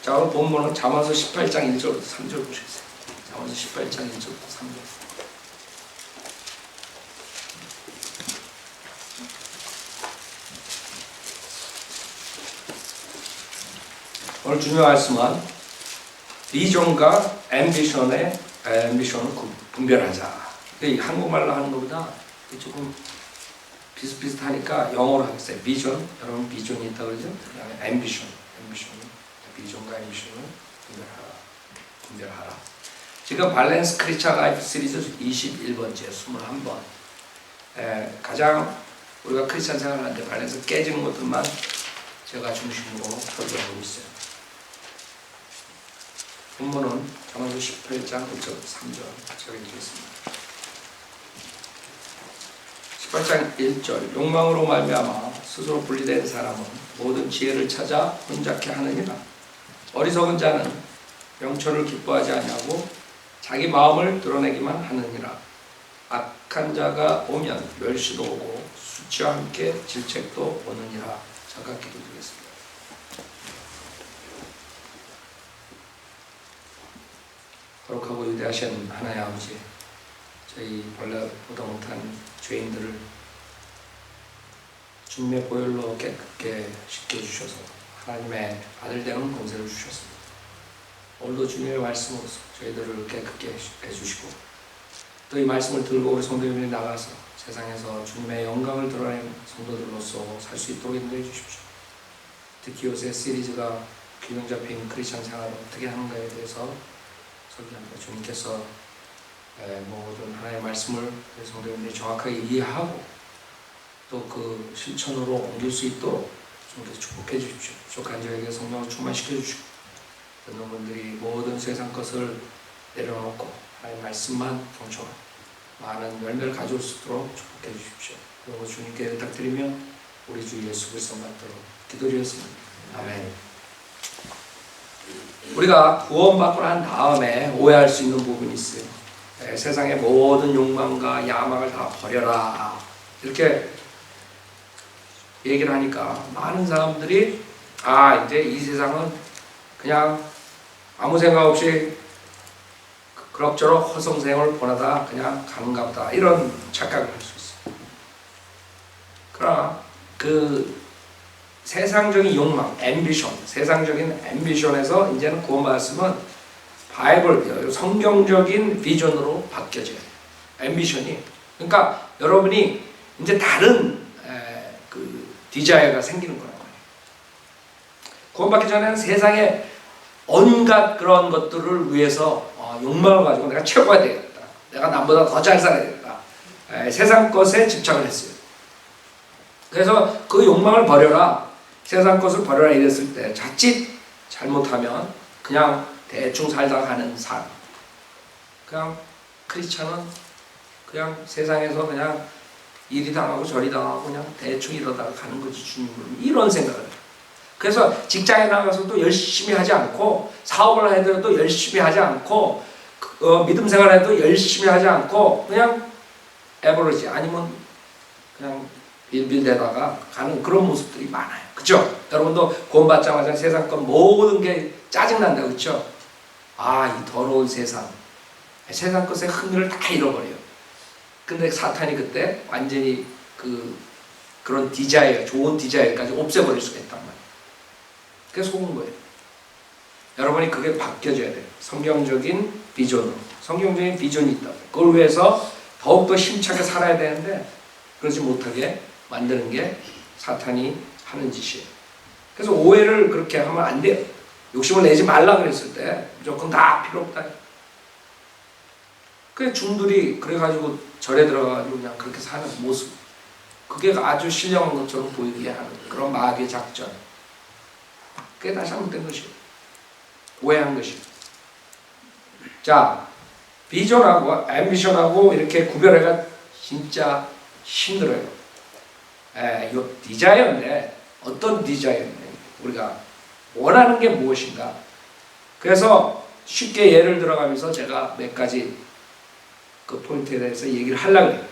자, 오늘 본문은 잠언서 18장 1절부터 3절 보시겠어요. 잠언서 18장 1절부터 3절. 오늘 중요한 말씀은 비전과 앰비션을 분별하자. 한국말로 하는 것보다 조금 비슷비슷하니까 영어로 하겠어요. 비전, 여러분 비전이 있다고 그러죠? 그 다음에 앰비션, 비전과 앰비션을 분별하라. 지금 밸런스 크리스찬 라이프 시리즈 21번째, 21번. 가장 우리가 크리스찬 생활을 하는데 밸런스 깨지는 것들만 제가 중심으로 설교하고 있어요. 본문은 잠언서 18장 1절 3절 제가 읽겠습니다. 18장 1절 욕망으로 말미암아 스스로 분리된 사람은 모든 지혜를 찾아 혼잡케 하느니라. 어리석은 자는 명철을 기뻐하지 아니하고 자기 마음을 드러내기만 하느니라. 악한 자가 오면 멸시도 오고 수치와 함께 질책도 오느니라. 잠깐 기도드리겠습니다. 거룩하고 위대하신 하나님 아버지, 저희 본래 보다 못한 죄인들을 주님의 보혈로 깨끗게 씻겨주셔서 하나님의 아들 되는 권세를 주셨습니다. 오늘도 주님의 말씀으로서 저희들을 깨끗게 해주시고 또 이 말씀을 들고 우리 성도님들이 나가서 세상에서 주님의 영광을 드러내는 성도들로서 살 수 있도록 인도해 주십시오. 특히 요새 시리즈가 균형 잡힌 크리스천 생활을 어떻게 하는가에 대해서 설교합니다. 주님께서 모든 하나님의 말씀을 우리 성도님들이 정확하게 이해하고 또 그 실천으로 옮길 수 있도록 주님께서 축복해 주십시오. 부족한 저에게 성령을 충만시켜 주시고 듣는 분들이 모든 세상 것을 내려놓고 하나님의 말씀만 경청하고 많은 열매를 가져올 수 있도록 축복해 주십시오. 그리고 주님께 부탁드리며 우리 주 예수 그리스도 받도록 기도드렸습니다. 아멘. 우리가 구원받고 난 다음에 오해할 수 있는 부분이 있어요. 세상의 모든 욕망과 야망을 다 버려라 이렇게 얘기를 하니까 많은 사람들이 이제 이 세상은 그냥 아무 생각 없이 그럭저럭 허송세월을 보내다 그냥 가는가 보다 이런 착각을 할 수 있어요. 그러나 그 세상적인 욕망, 세상적인 앰비션에서 이제는 구원받았으면 바이블, 성경적인 비전으로 바뀌어져요. 앰비션이. 그러니까 여러분이 이제 다른 그 디자이어가 생기는 거라고 해요. 구원받기 전에는 세상에 온갖 그런 것들을 위해서 욕망을 가지고 내가 최고가 되겠다. 내가 남보다 더 잘 살아야겠다. 세상 것에 집착을 했어요. 그래서 그 욕망을 버려라. 세상 것을 버려라 이랬을 때 자칫 잘못하면 그냥 대충 살다가 가는 삶. 그냥 크리스찬은 그냥 세상에서 그냥 이리 당하고 저리 당하고 그냥 대충 이러다가 가는 거지 주님은 이런 생각을 해요. 그래서 직장에 나가서도 열심히 하지 않고 사업을 해도 열심히 하지 않고 믿음 생활을 해도 열심히 하지 않고 그냥 에버리지 아니면 그냥 빌빌대다가 가는 그런 모습들이 많아요. 그렇죠? 여러분도 구원받자마자 세상 것 모든 게 짜증난다. 그렇죠? 이 더러운 세상 것에 흥미를 다 잃어버려요. 근데 사탄이 그때 완전히 그런 디자이어, 좋은 디자이어까지 없애버릴 수가 있단 말이에요. 그게 속은 거예요. 여러분이 그게 바뀌어져야 돼요. 성경적인 비전으로. 성경적인 비전이 있다고. 그걸 위해서 더욱더 힘차게 살아야 되는데 그러지 못하게 만드는 게 사탄이 하는 짓이에요. 그래서 오해를 그렇게 하면 안 돼요. 욕심을 내지 말라 그랬을 때 무조건 다 필요 없다. 그 중들이 그래가지고 절에 들어가가지고 그냥 그렇게 사는 모습, 그게 아주 신령한 것처럼 보이게 하는 그런 마귀의 작전. 그게 다 잘못된 것이에요. 오해한 것이에요. 자, 비전하고 앰비션하고 이렇게 구별해가 진짜 힘들어요. 이거 디자이어인데 어떤 디자이어인데 우리가 원하는 게 무엇인가. 그래서 쉽게 예를 들어가면서 제가 몇 가지 그 포인트에 대해서 얘기를 하려고 해요.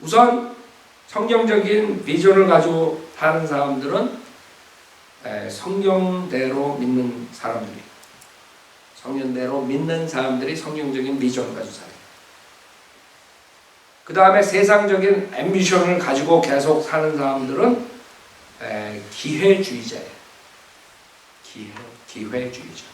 우선 성경적인 비전을 가지고 하는 사람들은 성경대로 믿는 사람들이, 성경대로 믿는 사람들이 성경적인 비전을 가지고 살아요. 그 다음에 세상적인 앰비션을 가지고 계속 사는 사람들은 기회주의자예요. 기회주의자.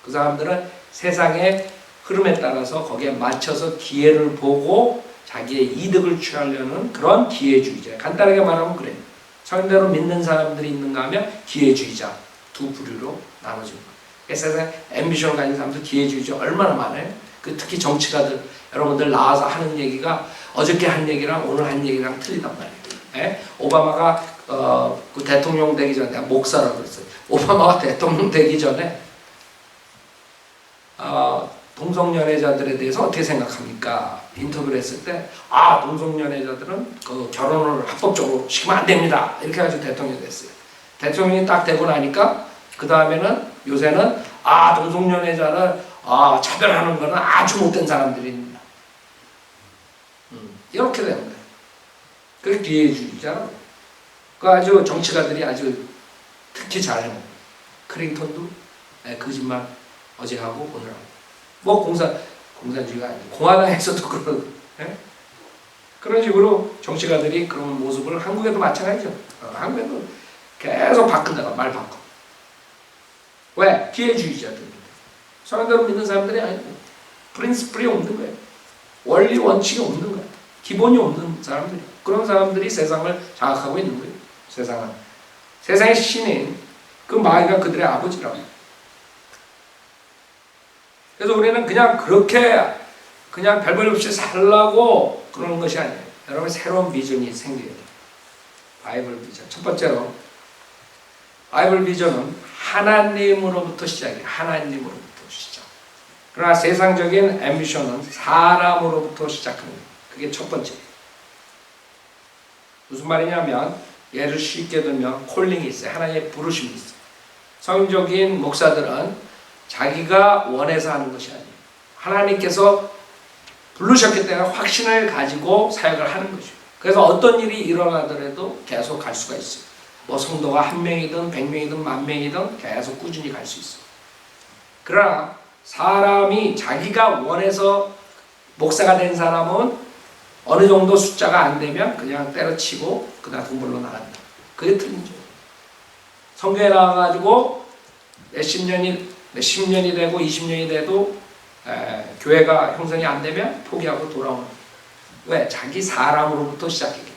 그 사람들은 세상의 흐름에 따라서 거기에 맞춰서 기회를 보고 자기의 이득을 취하려는 그런 기회주의자. 간단하게 말하면 그래요. 성경대로 믿는 사람들이 있는가 하면 기회주의자 두 부류로 나눠집니다. 세상에 앰비션을 가진 사람들 기회주의자 얼마나 많아요? 특히 정치가들 여러분들 나와서 하는 얘기가 어저께 한 얘기랑 오늘 한 얘기랑 틀리단 말이에요. 오바마가 그 대통령 되기 전에, 내가 목사라고 그랬어요. 오바마가 대통령 되기 전에 동성연애자들에 대해서 어떻게 생각합니까? 인터뷰를 했을 때 동성연애자들은 그 결혼을 합법적으로 시키면 안 됩니다. 이렇게 해가지고 대통령이 됐어요. 대통령이 딱 되고 나니까 그 다음에는 요새는 동성연애자를 차별하는 거는 아주 못된 사람들입니다. 이렇게 되는 거예요. 그게 기회주의잖아. 그 아주 정치가들이 아주 특히 잘해먹어요. 클린턴도 거짓말 어제 하고 오늘 하고. 뭐 공산주의가 아니고 공화당에서도 그런 식으로 정치가들이 그런 모습을 한국에도 마찬가지죠. 한국에도 계속 바꾼다가 말 바꿔. 왜? 기회주의자들입니다. 성경대로 믿는 사람들이 아니고 프린시플이 없는 거예요. 원리 원칙이 없는 거예요. 기본이 없는 사람들이. 그런 사람들이 세상을 장악하고 있는 거예요. 세상의 신인 그 마귀가 그들의 아버지라고. 그래서 우리는 그냥 그렇게 그냥 별볼 없이 살라고 그러는 것이 아니에요. 여러분 새로운 비전이 생겨야 돼요. 바이블 비전. 첫 번째로 바이블 비전은 하나님으로부터 시작이에요. 하나님으로부터 시작. 그러나 세상적인 앰비션은 사람으로부터 시작합니다. 그게 첫 번째예요. 무슨 말이냐면 예를 쉽게 들면 콜링이 있어요. 하나님의 부르심이 있어요. 성경적인 목사들은 자기가 원해서 하는 것이 아니에요. 하나님께서 부르셨기 때문에 확신을 가지고 사역을 하는 거죠. 그래서 어떤 일이 일어나더라도 계속 갈 수가 있어요. 뭐 성도가 1명이든 100명이든 10,000명이든 계속 꾸준히 갈 수 있어요. 그러나 사람이 자기가 원해서 목사가 된 사람은 어느 정도 숫자가 안 되면 그냥 때려치고 그다음 돈 벌러 나간다. 그게 틀리죠. 성교에 나와가지고 몇십 년이 되고 20년이 돼도 교회가 형성이 안 되면 포기하고 돌아오는. 왜? 자기 사람으로부터 시작했기.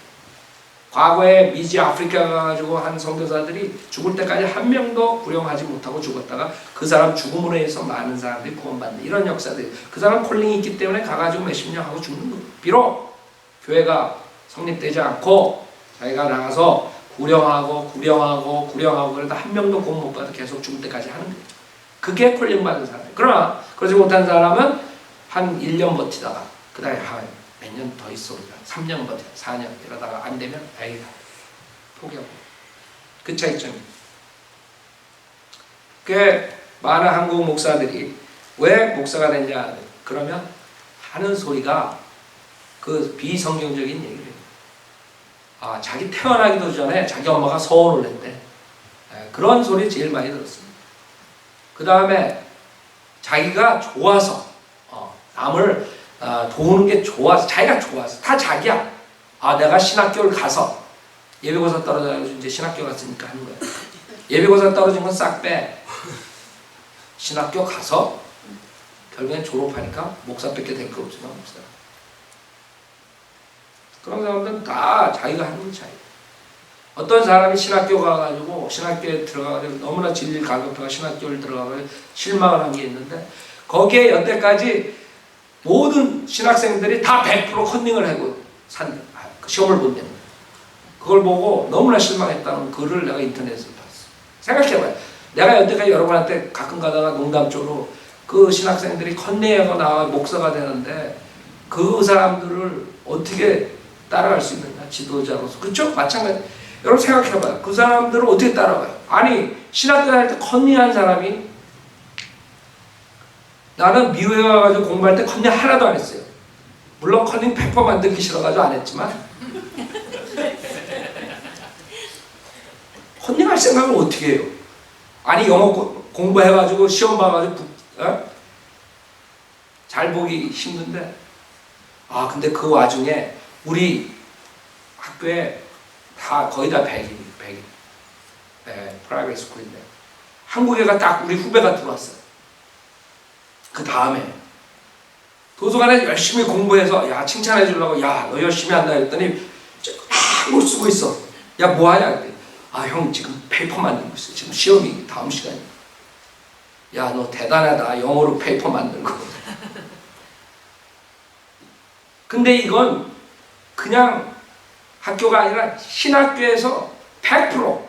과거에 미지 아프리카 가가지고 한 선교사들이 죽을 때까지 한 명도 구령하지 못하고 죽었다가 그 사람 죽음으로 해서 많은 사람들이 구원받는 이런 역사들이. 그 사람 콜링이 있기 때문에 가가지고 몇십 년 하고 죽는 거예요. 비록 교회가 성립되지 않고 자기가 나가서 구령하고 그래도 한 명도 구원 못 받아 계속 죽을 때까지 하는 거예요. 그게 콜링 받은 사람이에요. 그러나 그러지 못한 사람은 한 1년 버티다가 그 다음에 몇 년 더 있어 우리가 3년 버텨 4년 이러다가 안 되면 에이 포기하고. 그 차이점이에요. 그 많은 한국 목사들이 왜 목사가 됐냐 그러면 하는 소리가 그 비성경적인 얘기를 해요. 자기 태어나기도 전에 자기 엄마가 서원을 했대. 그런 소리 제일 많이 들었습니다. 그 다음에 자기가 좋아서 남을 도우는 게 좋아서 자기가 좋아서 다 자기야. 내가 신학교를 가서 예비고사 떨어져가지고 이제 신학교 갔으니까 하는 거야. 예비고사 떨어진 건 싹 빼. 신학교 가서 결국엔 졸업하니까 목사밖에 될 거 없지만 목사. 그런 사람들은 다 자기가 하는 차이. 어떤 사람이 신학교 가가지고 신학교에 들어가가지고 너무나 진리를 갈급해가 신학교를 들어가가지고 실망을 한 게 있는데 거기에 여태까지 모든 신학생들이 다 100% 컨닝을 하고 시험을 본다는 거예요. 그걸 보고 너무나 실망했다는 글을 내가 인터넷에서 봤어. 생각해봐요. 내가 여태까지 여러분한테 가끔 가다가 농담적으로 그 신학생들이 컨닝하고 나와 목사가 되는데 그 사람들을 어떻게 따라갈 수 있느냐 지도자로서. 그렇죠? 마찬가지. 여러분 생각해봐요. 그 사람들을 어떻게 따라가요? 아니 신학교 다닐 때 컨닝한 사람이 나는 미국에 가가지고 공부할 때 컨닝 하나도 안 했어요. 물론 컨닝 100% 만들기 싫어가지고 안 했지만 헌팅할 생각을 어떻게 해요? 아니 영어 공부해가지고 시험 봐가지고 잘 보기 힘든데 근데 그 와중에 우리 학교에 다 거의 다 백인 프라이빗 스쿨인데 한국애가 딱 우리 후배가 들어왔어요. 그 다음에 도서관에 열심히 공부해서 야 칭찬해 주려고 야 너 열심히 한다 했더니 뭘 쓰고 있어. 야 뭐하냐. 형 지금 페이퍼 만들고 있어. 지금 시험이 다음 시간이야. 야 너 대단하다. 영어로 페이퍼 만들고. 근데 이건 그냥 학교가 아니라 신학교에서 100%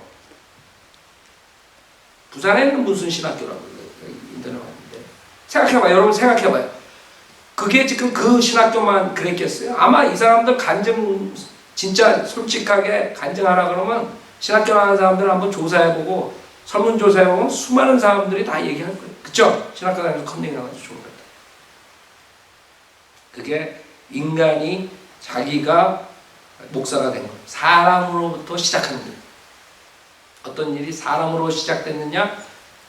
부산에 있는 무슨 신학교라고 인터넷 왔는데 생각해봐요. 여러분 생각해봐요. 그게 지금 그 신학교만 그랬겠어요? 아마 이 사람들 간증 진짜 솔직하게 간증하라 그러면 신학교 나가는 사람들 한번 조사해보고 설문조사해보면 수많은 사람들이 다 얘기할 거예요. 그쵸? 신학교 다니면서 컨닝 나가서 좋은 거다. 그게 인간이 자기가 목사가 된 거예요. 사람으로부터 시작하는 거예요. 어떤 일이 사람으로 시작됐느냐?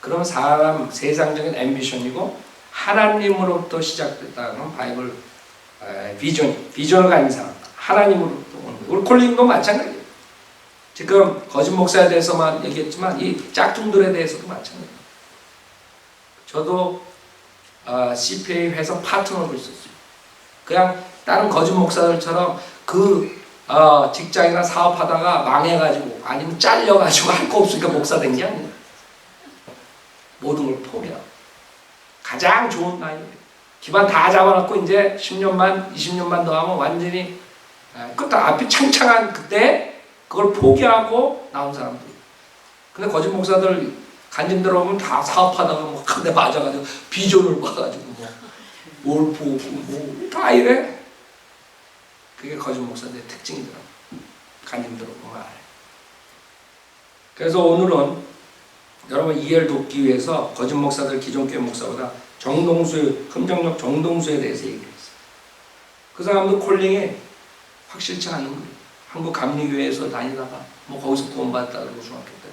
그럼 사람 세상적인 앰비션이고 하나님으로부터 시작됐다는 바이블 비전을 가진 사람 하나님으로부터 오는 거예요. 우리 콜링도 마찬가지예요. 지금 거짓 목사에 대해서만 얘기했지만 이 짝퉁들에 대해서도 마찬가지예요. 저도 CPA 회사 파트너로 있었어요. 그냥 다른 거짓 목사들처럼 그 직장이나 사업하다가 망해가지고 아니면 잘려가지고 할 거 없으니까 목사 된 게 아니에요. 모든 걸 포기하고 가장 좋은 나이에 기반 다 잡아놓고 이제 10년만 20년만 더 하면 완전히 그것도 앞이 창창한 그때 그걸 포기하고 나온 사람들. 근데 거짓 목사들 간증 들어보면 다 사업하다가 뭐 한 대 맞아가지고 비전을 봐가지고 뭘 보고 뭐 다 이래. 그게 거짓 목사들의 특징이더라고. 간증 들어보면 알아요. 그래서 오늘은 여러분 이해를 돕기 위해서 거짓 목사들 기존 교회 목사보다 금정역 정동수에 대해서 얘기했어요. 그 사람도 콜링이 확실치 않은 거예요. 한국 감리교회에서 다니다가 뭐 거기서 구원받았다 그러고 중학교 때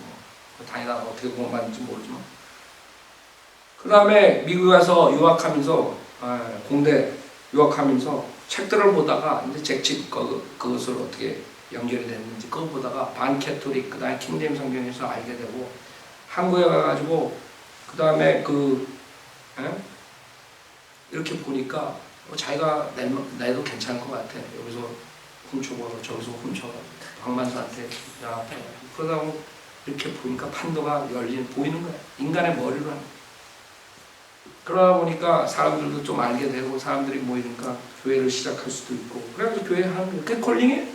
뭐 다니다가 어떻게 구원받는지 모르지만 그 다음에 미국 가서 유학하면서 공대 유학하면서 책들을 보다가 이제 잭칩 그것을 어떻게 연결이 됐는지 그거 보다가 반캐톨릭 그 다음에 킹제임 성경에서 알게 되고 한국에 가가지고 그 다음에 이렇게 보니까 자기가 내도 괜찮을 것 같아. 여기서 훔쳐보고 저기서 훔쳐가지고 박만수한테 야 그러다 보면 이렇게 보니까 판도가 보이는 거야. 인간의 머리로 하는 거야. 그러다 보니까 사람들도 좀 알게 되고 사람들이 모이니까 교회를 시작할 수도 있고 그래가지고 교회 하는 거야. 그게 콜링이에요.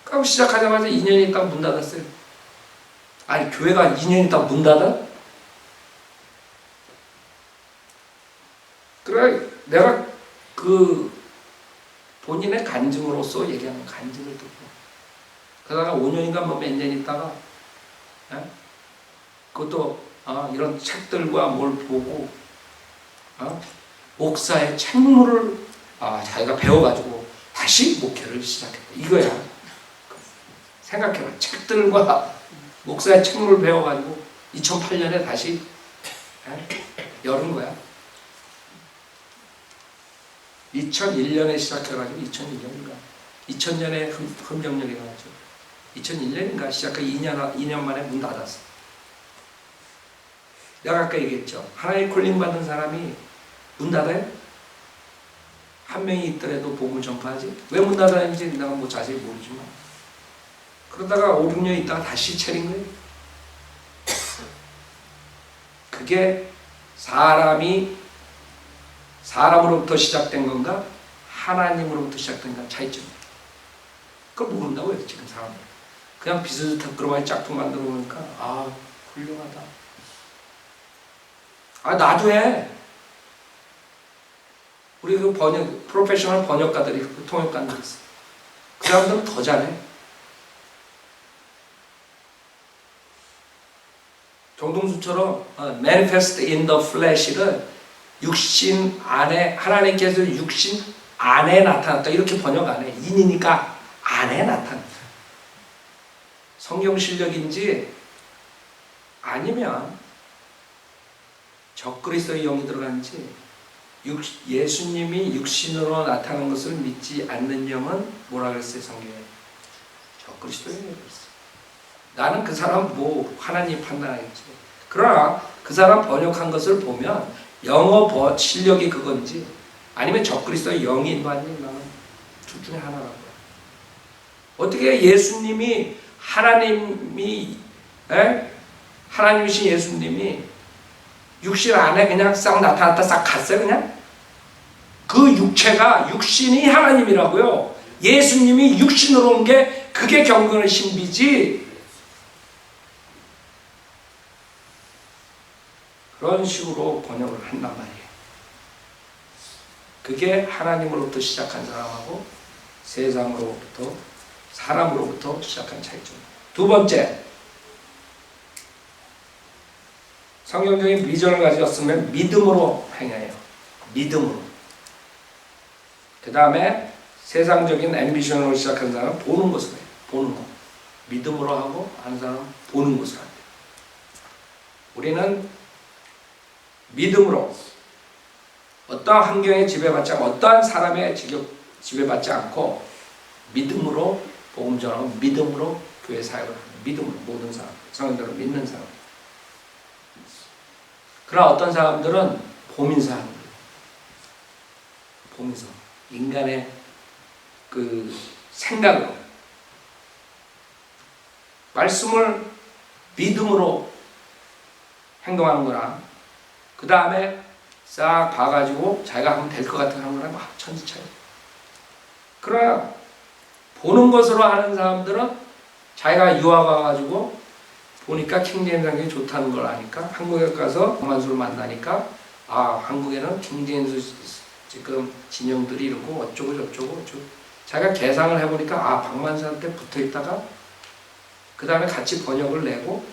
그럼 시작하자마자 2년 있다가 문 닫았어요. 아니 교회가 2년 있다가 문 닫아? 그래 내가 그 본인의 간증으로서 얘기하는 간증을 듣고 그러다가 5년인가 뭐 몇 년 있다가 그것도 이런 책들과 뭘 보고 목사의 책무를 자기가 배워가지고 다시 목회를 시작했다. 이거야. 생각해봐. 책들과 목사의 책무를 배워가지고 2008년에 다시 열은 거야. 2001년에 시작해가지고 2001년인가 2000년에 흠정역에 나왔죠. 2001년인가 시작해 2년 만에 문 닫았어. 내가 아까 얘기했죠. 하나의 콜링 받은 사람이 문 닫아요? 한 명이 있더라도 복음을 전파하지. 왜 문 닫았는지 내가 뭐 자세히 모르지만 그러다가 5, 6년 있다가 다시 차린 거예요. 그게 사람으로부터 시작된 건가 하나님으로부터 시작된 건가 차이점이에요. 그걸 모른다고요 지금 사람들. 그냥 비슷하게 짝퉁 만들어 보니까 훌륭하다. 나도 해. 우리 그 프로페셔널 번역가들이 통역가들 있어. 그 사람들은 더 잘해. 정동수처럼 manifest in the flesh를 육신 안에 하나님께서 육신 안에 나타났다 이렇게 번역 안 해. 인이니까 안에 나타났다. 성경 실력인지 아니면 적그리스도의 영이 들어간지 예수님이 육신으로 나타난 것을 믿지 않는 영은 뭐라 그랬어요 성경에? 적그리스도의 영이 그랬어요. 나는 그 사람 뭐 하나님 판단하겠지. 그러나 그 사람 번역한 것을 보면 영어 실력이 그건지 아니면 적그리스도의 영이 임하는지 나는 둘 중에 하나라고요. 어떻게 예수님이 하나님이신 예수님이 육신 안에 그냥 싹 나타났다 싹 갔어요 그냥? 그 육체가 육신이 하나님이라고요. 예수님이 육신으로 온 게 그게 경건의 신비지. 그런 식으로 번역을 한단 말이에요. 그게 하나님으로부터 시작한 사람하고 세상으로부터 사람으로부터 시작한 차이점입니다. 두 번째, 성경적인 비전을 가졌으면 믿음으로 행해요. 믿음으로. 그 다음에 세상적인 앰비션으로 시작한 사람은 보는 것을 해요. 보는 것. 믿음으로 하고 하는 사람은 보는 것을 합니다. 우리는 믿음으로 어떠한 환경에 지배받지 않고 어떠한 사람의 지배받지 않고 믿음으로 복음 전하고 믿음으로 교회 사역을 합니다. 믿음으로 모든 사람, 성도들을 믿는 사람. 그러나 어떤 사람들은 보면서 하는 거예요. 보면서 인간의 그 생각으로 말씀을 믿음으로 행동하는 거랑 그 다음에 싹 봐가지고 자기가 하면 될 것 같은 하는 거랑 막 천지 차이. 그러나 보는 것으로 하는 사람들은 자기가 유학 와가지고 보니까 킹제임스 성경이 좋다는 걸 아니까 한국에 가서 박만수를 만나니까 아 한국에는 킹제임스 지금 진영들이 이렇고 어쩌고 저쩌고 자기가 계산을 해보니까 아 박만수한테 붙어있다가 그 다음에 같이 번역을 내고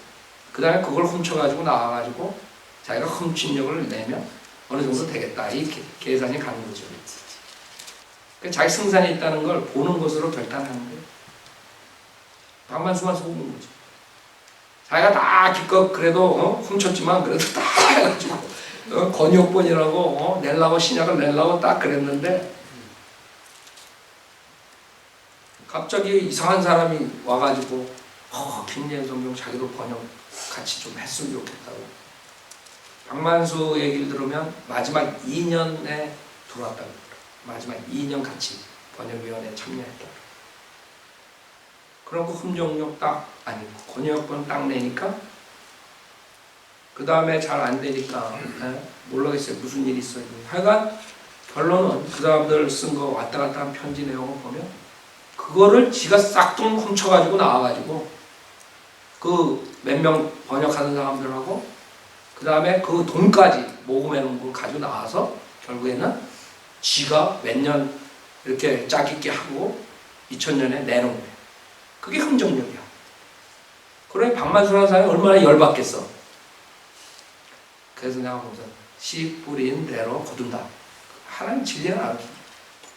그 다음에 그걸 훔쳐가지고 나와가지고 자기가 훔친 역을 내면 어느 정도 되겠다 이 계산이 가는 거죠. 그러니까 자기 승산이 있다는 걸 보는 것으로 결단하는 거예요. 박만수만 속는 거죠. 자기가 다 기껏 그래도 훔쳤지만 그래도 다 해가지고 권역본이라고 내려고 신약을 내려고 딱 그랬는데 갑자기 이상한 사람이 와가지고 킹제임스 성경 자기도 번역 같이 좀 했으면 좋겠다고. 박만수 얘기를 들으면 마지막 2년에 들어왔다고. 마지막 2년 같이 번역위원회에 참여했다고. 그런 거 흠정력 딱 아니고 권역본 딱 내니까 그 다음에 잘 안 되니까 모르겠어요. 무슨 일이 있어요. 하여간 결론은 그 사람들 쓴 거 왔다 갔다 한 편지 내용을 보면 그거를 지가 싹둑 훔쳐가지고 나와가지고 그 몇 명 번역하는 사람들하고 그 다음에 그 돈까지 모금해놓은 걸 가지고 나와서 결국에는 지가 몇 년 이렇게 짝짓기 하고 2000년에 내놓은 거예요. 그게 흠정력이야. 그러니 박만수라는 사람이 얼마나 열받겠어. 그래서 내가 보면서 씨 뿌린 대로 거둔다. 하나님 진리는 알아.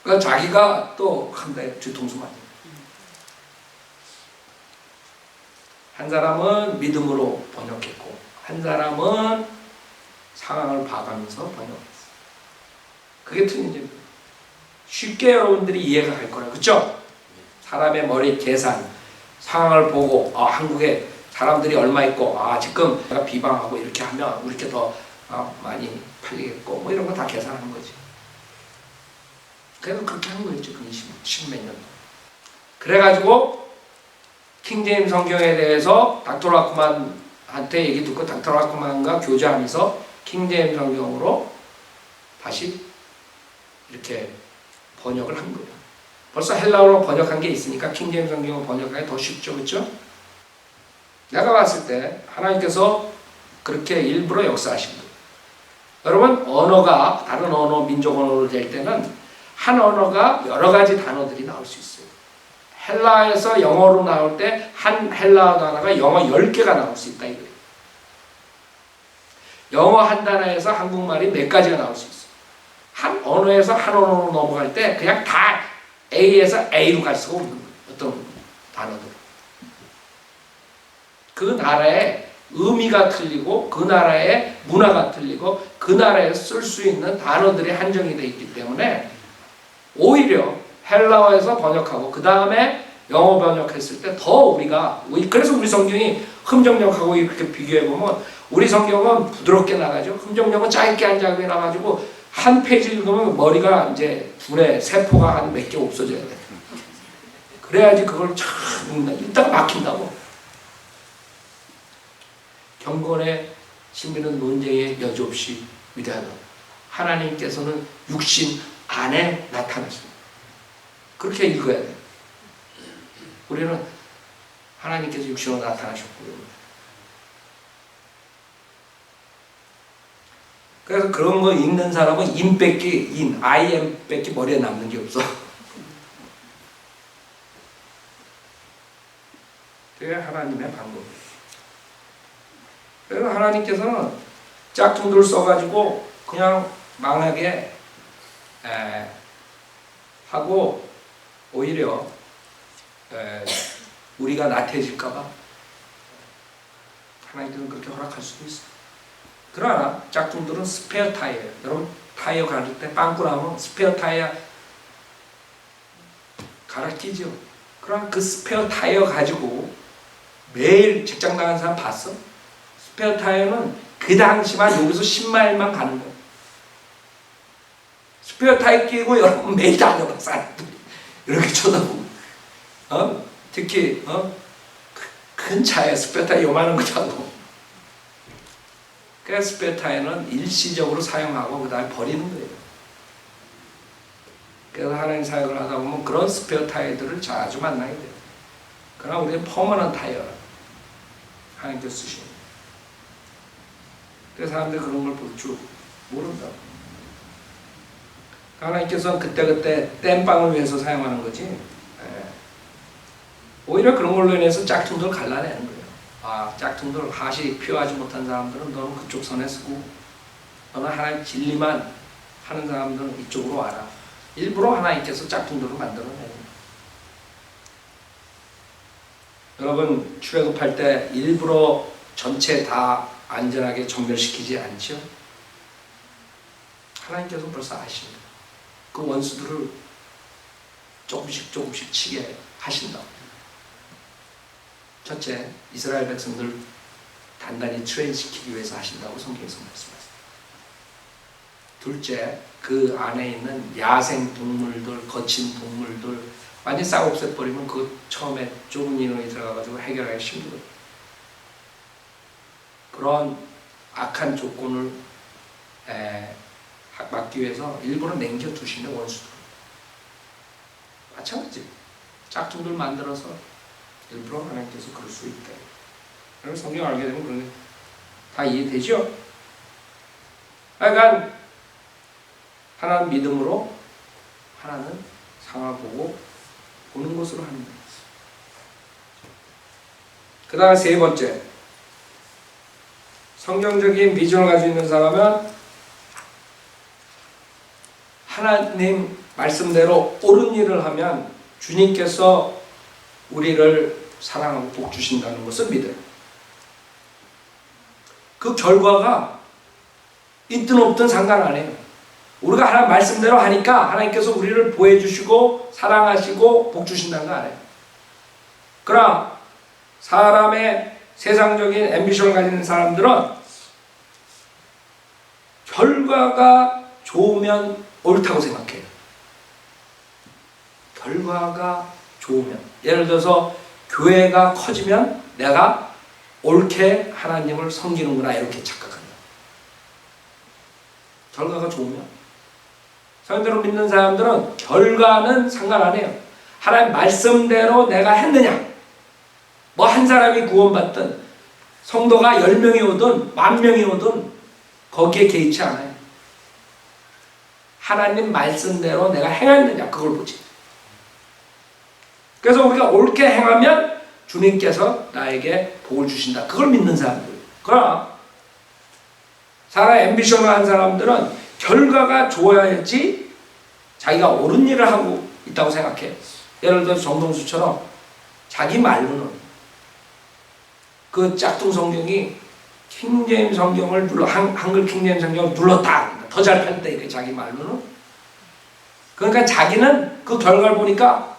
그러니까 자기가 또 한데 뒤통수 맞아. 한 사람은 믿음으로 번역했고 한 사람은 상황을 봐가면서 번역했어. 그게 틀린 점이에요. 쉽게 여러분들이 이해가 갈 거라. 그렇죠? 사람의 머리 계산, 상황을 보고 한국에 사람들이 얼마 있고 지금 내가 비방하고 이렇게 하면 우리께 더 많이 팔리겠고 뭐 이런 거 다 계산하는 거지. 그래도 그렇게 한 거였죠. 그 10몇 년 동안. 그래가지고 킹제임스 성경에 대해서 닥터 라크만한테 얘기 듣고 닥터 라크만과 교제하면서 킹제임스 성경으로 다시 이렇게 번역을 한 거예요. 벌써 헬라어로 번역한 게 있으니까 킹제임스 성경을 번역하기 더 쉽죠. 그렇죠? 내가 봤을 때 하나님께서 그렇게 일부러 역사하신 거예요. 여러분 언어가 다른 언어, 민족 언어로 될 때는 한 언어가 여러 가지 단어들이 나올 수 있어요. 헬라에서 영어로 나올 때 한 헬라어 단어가 영어 10개가 나올 수 있다 이거예요. 영어 한 단어에서 한국말이 4가지가 나올 수 있어요. 한 언어에서 한 언어로 넘어갈 때 그냥 다 A에서 A로 갈 수가 없는 거예요. 어떤 단어들. 그 나라의 의미가 틀리고 그 나라의 문화가 틀리고 그 나라에 쓸 수 있는 단어들이 한정이 되어 있기 때문에 오히려 헬라어에서 번역하고 그 다음에 영어 번역했을 때 더 우리가 그래서 우리 성경이 흠정역하고 이렇게 비교해보면 우리 성경은 부드럽게 나가죠. 흠정역은 짧게 한 장면이 나가지고 한 페이지 읽으면 머리가 이제 분해 세포가 한 몇 개 없어져야 돼. 그래야지 그걸 참 읽다가 막힌다고. 경건의 신비는 논쟁의 여지 없이 위대하다. 하나님께서는 육신 안에 나타나십니다. 그렇게 읽어야 돼. 우리는 하나님께서 육신으로 나타나셨고요. 그래서 그런 거 읽는 사람은 I am 뺏기 머리에 남는 게 없어. 그게 하나님의 방법이에요. 그래서 하나님께서는 짝퉁들 써가지고 그냥 망하게 하고 오히려 우리가 나태해질까봐 하나님께서는 그렇게 허락할 수도 있어요. 그러나 짝퉁들은 스페어 타이어예요. 여러분 타이어 갈을 때 빵꾸 나면 스페어 타이어 갈아 끼죠. 그러나 그 스페어 타이어 가지고 매일 직장 나가는 사람 봤어? 스페어 타이어는 그 당시만 여기서 10마일만 가는 거예요. 스페어 타이어 끼고 여러분 매일 다녀봐 사람들이 이렇게 쳐다보고 특히 큰 차에 스페어 타이어 요만한 거 타고 그래서 스페어 타이어는 일시적으로 사용하고 그 다음에 버리는 거예요. 그래서 하나님 사역을 하다 보면 그런 스페어 타이어들을 자주 만나게 돼요. 그러나 우리는 퍼머넌트 타이어 하나님께서 쓰시는 거예요. 그래서 사람들이 그런 걸 볼 줄 모른다고. 하나님께서는 그때그때 땜빵을 위해서 사용하는 거지. 오히려 그런 걸로 인해서 짝퉁들을 갈라내는 거예요. 짝퉁들 하시 표하지 못한 사람들은 너는 그쪽 선에 쓰고 너는 하나님 진리만 하는 사람들은 이쪽으로 와라. 일부러 하나님께서 짝퉁들을 만들어내요. 여러분 출애굽할 때 일부러 전체 다 안전하게 정멸시키지 않죠? 하나님께서 벌써 아십니다. 그 원수들을 조금씩 치게 하신다고. 첫째, 이스라엘 백성들 단단히 트레인시키기 위해서 하신다고 성경에서 말씀하십니다. 둘째, 그 안에 있는 야생 동물들, 거친 동물들 완전히 싹 없애버리면 그 처음에 좁은 인원이 들어가가지고 해결하기 힘들어요. 그런 악한 조건을 막기 위해서 일부러 남겨두시는 원수들. 마찬가지. 짝퉁들 만들어서 일부러 하나님께서 그럴 수 있다. 그래서 성경 알게 되면 그런 게 다 이해되죠? 그러니까 하나는 믿음으로, 하나는 상황 보고 보는 것으로 하는 거예요. 그 다음에 세 번째, 성경적인 비전을 가지고 있는 사람은 하나님 말씀대로 옳은 일을 하면 주님께서 우리를 사랑하고 복 주신다는 것을 믿어요. 그 결과가 있든 없든 상관 안 해요. 우리가 하나님 말씀대로 하니까 하나님께서 우리를 보호해주시고 사랑하시고 복 주신다는 거 알아요. 그러나 사람의 세상적인 앰비션을 가지는 사람들은 결과가 좋으면 옳다고 생각해요. 결과가 좋으면, 예를 들어서 교회가 커지면 내가 옳게 하나님을 섬기는구나 이렇게 착각합니다. 결과가 좋으면. 성경대로 믿는 사람들은 결과는 상관 안 해요. 하나님 말씀대로 내가 했느냐, 뭐 한 사람이 구원받든 성도가 10명이 오든 10,000명이 오든 거기에 개의치 않아요. 하나님 말씀대로 내가 행했느냐 그걸 보지. 그래서 우리가 옳게 행하면 주님께서 나에게 복을 주신다. 그걸 믿는 사람들. 그러나 사람의 앰비션을 한 사람들은 결과가 좋아야지 자기가 옳은 일을 하고 있다고 생각해. 예를 들어서 정동수처럼 자기 말로는 그 짝퉁 성경이 킹제임 성경을 한글 킹제임 성경을 눌렀다. 더 잘 팔렸다. 이게 자기 말로는. 그러니까 자기는 그 결과를 보니까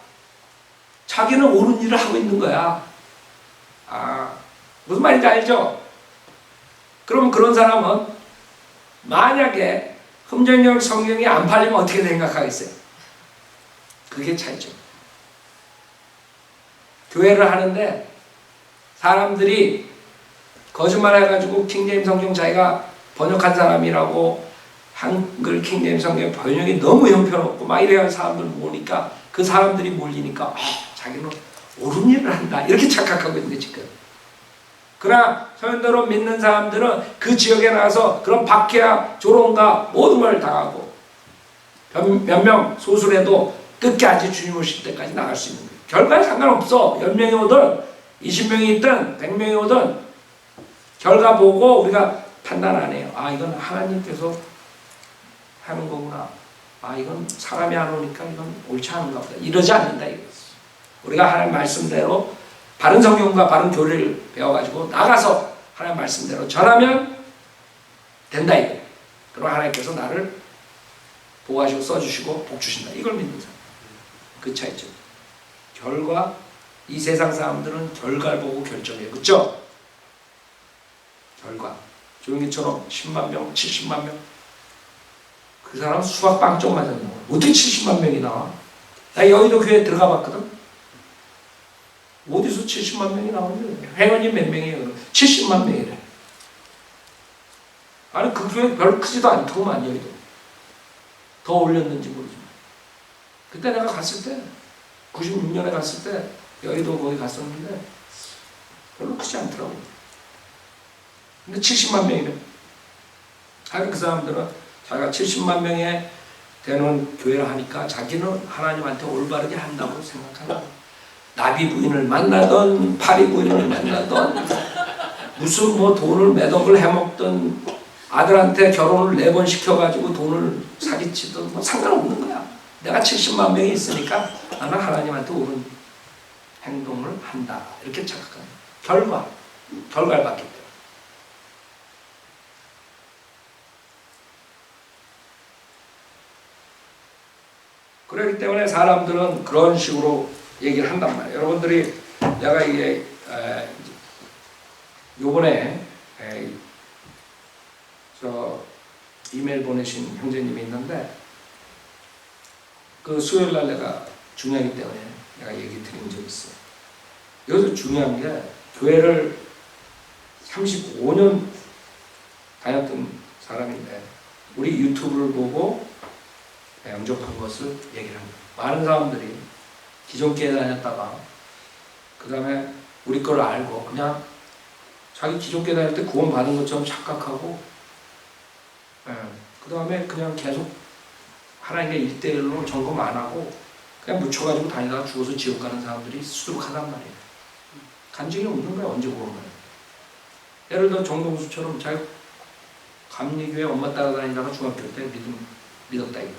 자기는 옳은 일을 하고 있는 거야. 아, 무슨 말인지 알죠? 그럼 그런 사람은 만약에 흠정령 성경이 안 팔리면 어떻게 생각하겠어요? 그게 차이죠. 교회를 하는데 사람들이 거짓말 해가지고 킹제임 성경 자기가 번역한 사람이라고 한글 킹제임 성경 번역이 너무 형편없고 막 이래야 사람들 모으니까 그 사람들이 몰리니까 자기는 옳은 일을 한다 이렇게 착각하고 있는데 지금. 그러나 소현대로 믿는 사람들은 그 지역에 나가서 그런 박해와 조롱과 모든 걸 당하고 변명 소술해도 끝까지 주님 오실 때까지 나갈 수 있는 거예요. 결과에 상관없어. 10명이 오든 20명이 있든 100명이 오든 결과 보고 우리가 판단 안 해요. 아, 이건 하나님께서 하는 거구나. 아, 이건 사람이 안 오니까 이건 옳지 않은가 보다. 이러지 않는다 이거지. 우리가 하나님 말씀대로 바른 성경과 바른 교리를 배워가지고 나가서 하나님 말씀대로 전하면 된다 이거예요. 그럼 하나님께서 나를 보호하시고 써주시고 복 주신다. 이걸 믿는 사람. 그 차이죠. 결과, 이 세상 사람들은 결과를 보고 결정해요. 그렇죠? 결과. 조용히처럼 10만 명, 70만 명. 그 사람 수학 빵점 맞았나? 어떻게 70만 명이 나와? 나 여의도 교회 들어가 봤거든? 어디서 70만 명이 나오는데? 회원이 몇 명이에요? 70만 명이래. 아니, 그 교회 별로 크지도 않더만, 여의도. 더 올렸는지 모르지만. 그때 내가 갔을 때, 96년에 갔을 때, 여의도 거기 갔었는데, 별로 크지 않더라고. 근데 70만 명이래. 하여튼 그 사람들은 자기가 70만 명에 되는 교회를 하니까 자기는 하나님한테 올바르게 한다고 생각하는 나비 부인을 만나던 파리 부인을 만나던 무슨 뭐 돈을 몇 억을 해먹던 아들한테 결혼을 4번 시켜가지고 돈을 사기치던 뭐 상관없는 거야. 내가 70만 명이 있으니까 나는 하나님한테 옳은 행동을 한다. 이렇게 착각하는 결과를 받기 때문에. 그렇기 때문에 사람들은 그런 식으로 얘기를 한단 말이에요. 여러분들이 내가 이게 요번에 저 이메일 보내신 형제님이 있는데 그 수요일 날 내가 중요하기 때문에 내가 얘기 드린 적이 있어요. 여기서 중요한 게 교회를 35년 다녔던 사람인데 우리 유튜브를 보고 영접한 것을 얘기를 합니다. 많은 사람들이 기존 교회 다녔다가 그 다음에 우리 걸 알고 그냥 자기 기존 교회 다닐 때 구원 받은 것처럼 착각하고 그 다음에 그냥 계속 하나님께 1대1로 점검 안 하고 그냥 묻혀가지고 다니다가 죽어서 지옥 가는 사람들이 수두룩하단 말이에요. 간증이 없는 거야. 언제 구원 가요. 예를 들어 정동수처럼 자기 감리교회 엄마 따라다니다가 중학교 때 믿었다 이거.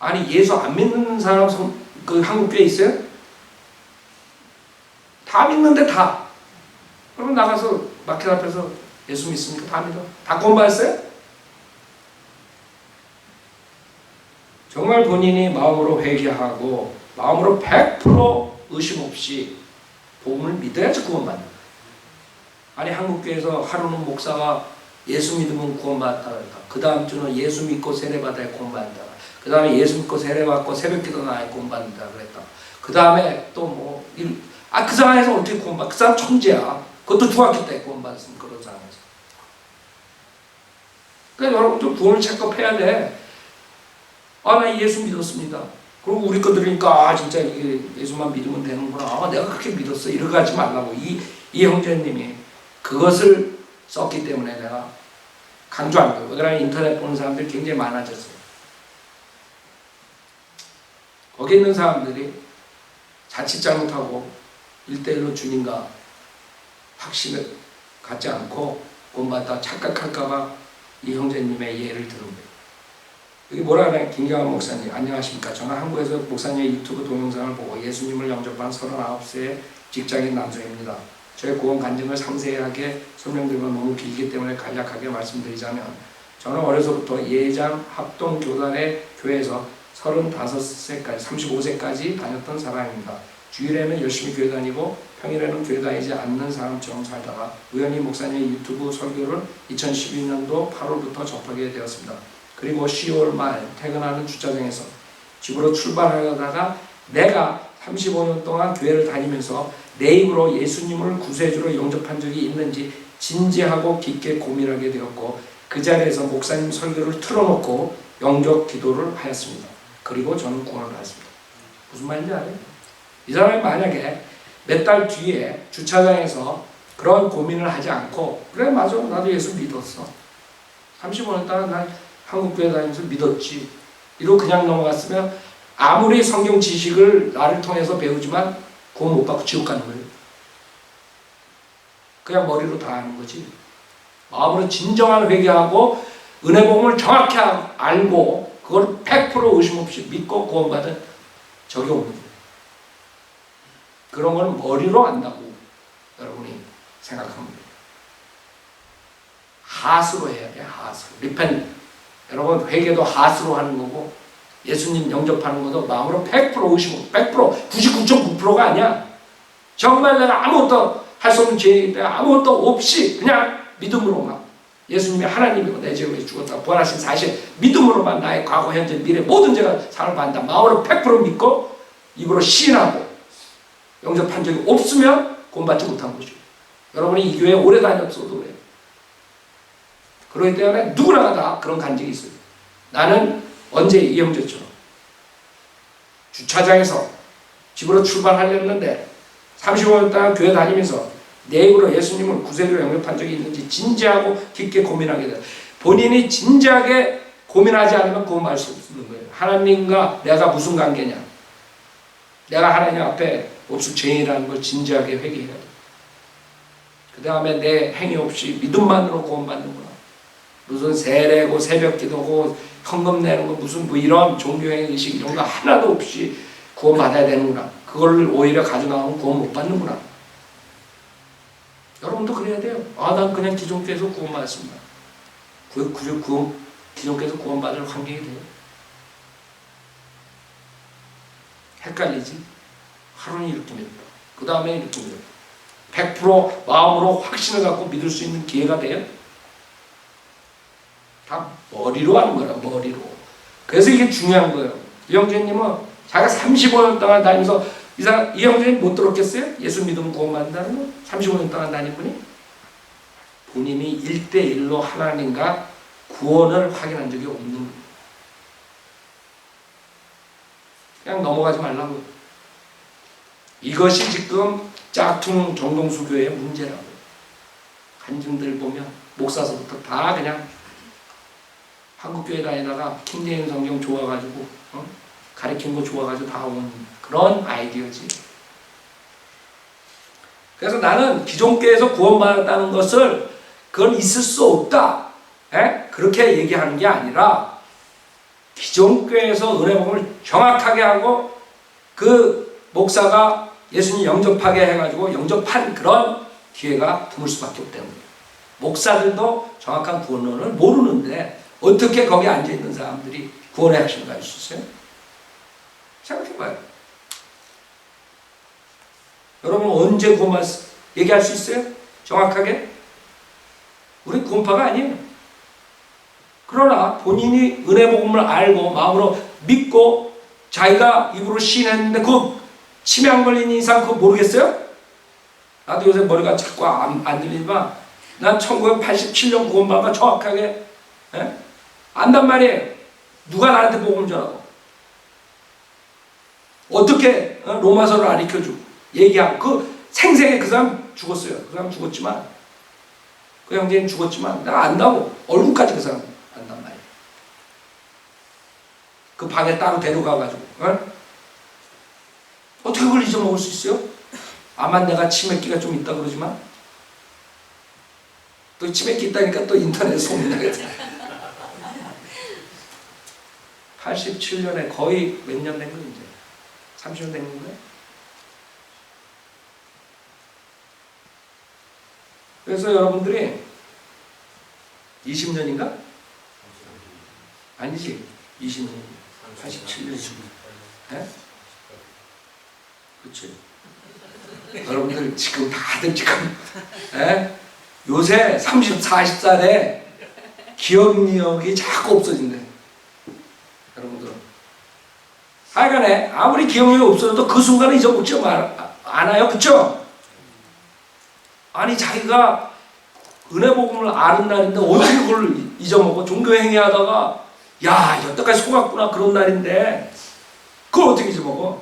아니 예수 안 믿는 사람 그 한국교회 있어요? 다 믿는데 다. 그러면 나가서 마켓 앞에서 예수 믿습니까? 다 믿어. 다 구원받았어요? 정말 본인이 마음으로 회개하고 마음으로 100% 의심 없이 복음을 믿어야지 구원받는 거예요. 아니 한국교회에서 하루는 목사가 예수 믿으면 구원받았다 그랬다. 그 다음 주는 예수 믿고 세례받아야 구원받는다. 그 다음에 예수 믿고 세례받고 새벽기도 나야 구원받는다 그랬다. 그 다음에 또 뭐 그 사람에서 어떻게 구원받아? 그 사람 천재야. 그것도 중학교 때 구원받았으면 그런 사람에서. 그러니까 여러분들 구원을 체크해야 돼. 나 예수 믿었습니다. 그리고 우리 거 들으니까 진짜 이게 예수만 믿으면 되는구나. 내가 그렇게 믿었어. 이러고 하지 말라고. 이 형제님이 그것을 썼기 때문에 내가 강조한 거예요. 왜냐하면 인터넷 보는 사람들이 굉장히 많아졌어요. 거기 있는 사람들이 자칫 잘못하고 1대1로 주님과 확신을 갖지 않고 구원받다 착각할까봐 이 형제님의 예를 들은 거예요. 여기 뭐라 그래? 김경환 목사님 안녕하십니까? 저는 한국에서 목사님의 유튜브 동영상을 보고 예수님을 영접한 39세의 직장인 남성입니다. 저의 구원 간증을 상세하게 설명드리면 너무 길기 때문에 간략하게 말씀드리자면, 저는 어려서부터 예장 합동교단의 교회에서 35세까지 35세까지 다녔던 사람입니다. 주일에는 열심히 교회 다니고 평일에는 교회 다니지 않는 사람처럼 살다가 우연히 목사님의 유튜브 설교를 2012년도 8월부터 접하게 되었습니다. 그리고 10월 말 퇴근하는 주차장에서 집으로 출발하려다가 내가 35년 동안 교회를 다니면서 내 입으로 예수님을 구세주로 영접한 적이 있는지 진지하고 깊게 고민하게 되었고, 그 자리에서 목사님 설교를 틀어놓고 영접 기도를 하였습니다. 그리고 저는 구원을 받았습니다. 무슨 말인지 알아요? 이 사람이 만약에 몇 달 뒤에 주차장에서 그런 고민을 하지 않고, 그래 맞아 나도 예수 믿었어, 35년 동안 난 한국교회 다니면서 믿었지, 이러고 그냥 넘어갔으면 아무리 성경 지식을 나를 통해서 배우지만 구원 못 받고 지옥 가는 거예요. 그냥 머리로 다 하는 거지. 마음으로 진정한 회개하고 은혜 복음을 정확히 알고 그걸 100% 의심 없이 믿고 구원받은 적이 없는 거예요. 그런 건 머리로 안다고 여러분이 생각하면 돼요. 하스로 해야 돼요. 하스로. 리펜. 여러분 회개도 하스로 하는 거고, 예수님 영접하는 것도 마음으로 100% 의심 없이 100% 99.9%가 아니야. 정말 내가 아무것도 할 수 없는 죄이기 때문에 아무것도 없이 그냥 믿음으로만, 예수님이 하나님이고 내 죄를 위해 죽었다 부활하신 사실 믿음으로만 나의 과거 현재 미래 모든 죄가 사함을 받는다 마음으로 100% 믿고 입으로 시인하고 영접한 적이 없으면 구원받지 못한 것이죠. 여러분이 이 교회에 오래 다녔어도 그래요. 그렇기 때문에 누구나 다 그런 간증이 있어요. 나는 언제 이 형제처럼 주차장에서 집으로 출발하려는데 35년 동안 교회 다니면서 내 입으로 예수님을 구세주로 영접한 적이 있는지 진지하고 깊게 고민하게 돼요. 본인이 진지하게 고민하지 않으면 구원받을 수 없는 거예요. 하나님과 내가 무슨 관계냐, 내가 하나님 앞에 없을 죄인이라는 걸 진지하게 회개해야 돼요. 그 다음에 내 행위 없이 믿음만으로 구원받는구나, 무슨 세례고 새벽기도고 헌금 내는 거 무슨 뭐 이런 종교의 의식 이런 거 하나도 없이 구원받아야 되는구나, 그걸 오히려 가져나오면 구원 못 받는구나. 여러분도 그래야 돼요. 아, 난 그냥 기존교회에서 구원받았습니다. 기존교회에서 구원받을 환경이 돼요. 헷갈리지? 하루는 이렇게 믿는다, 그 다음에 이렇게 믿는다. 100% 마음으로 확신을 갖고 믿을 수 있는 기회가 돼요. 다 머리로 하는 거라, 머리로. 그래서 이게 중요한 거예요. 이 형제님은 자기가 35년 동안 다니면서 이 형제님 못 들었겠어요? 예수 믿으면 구원받는다는 거? 35년 동안 다닌 분이? 본인이 1대1로 하나님과 구원을 확인한 적이 없는 거예요. 그냥 넘어가지 말라고요. 이것이 지금 짝퉁 정동수 교회의 문제라고요. 간증들 보면 목사서부터 다 그냥 한국교회 다니다가 킹제임 성경 좋아가지고 가르친 거 좋아가지고 다 온 그런 아이디어지. 그래서 나는 기존교회에서 구원받았다는 것을 그건 있을 수 없다, 그렇게 얘기하는 게 아니라 기존교회에서 은혜 복음을 정확하게 하고 그 목사가 예수님 영접하게 해가지고 영접한 그런 기회가 드물 수밖에 없다는 거예요. 목사들도 정확한 구원론을 모르는데 어떻게 거기 앉아있는 사람들이 구원의 핵심을 가질 수 있어요? 생각해봐요. 여러분 언제 구원만 얘기할 수 있어요? 정확하게? 우리 구원파가 아니에요. 그러나 본인이 은혜 복음을 알고 마음으로 믿고 자기가 입으로 시인했는데 그 치매 안 걸린 이상 그거 모르겠어요? 나도 요새 머리가 자꾸 안 들리지만 난 1987년 구원받은 거 정확하게 안단 말이에요. 누가 나한테 복음을 전하고 어떻게 로마서를 가르쳐주고 얘기하고 그 생생에 그 사람 죽었어요. 그 사람 죽었지만 그 형제는 죽었지만 내가 안다고 얼굴까지 그 사람 안단 말이에요. 그 방에 따로 데려가가지고 어떻게 그걸 잊어먹을 수 있어요? 아마 내가 치매기가 좀 있다 그러지만 또 치매기 있다니까 또 인터넷에 소문나겠다. 87년에 거의 몇 년 된 거예요? 이제 30년 된 건가요? 그래서 여러분들이 20년인가? 아니지. 20년. 87년. 예? 그치. 여러분들 지금 다들 지금, 예? 요새 30, 40살에 기억력이 자꾸 없어진대. 여러분들. 하여간에 아무리 기억력이 없어도 그 순간은 잊어먹지 않아요. 그쵸? 아니, 자기가 은혜 복음을 아는 날인데 어떻게 그걸 잊어먹어? 종교행위 하다가 야, 여태까지 속았구나 그런 날인데 그걸 어떻게 잊어먹어?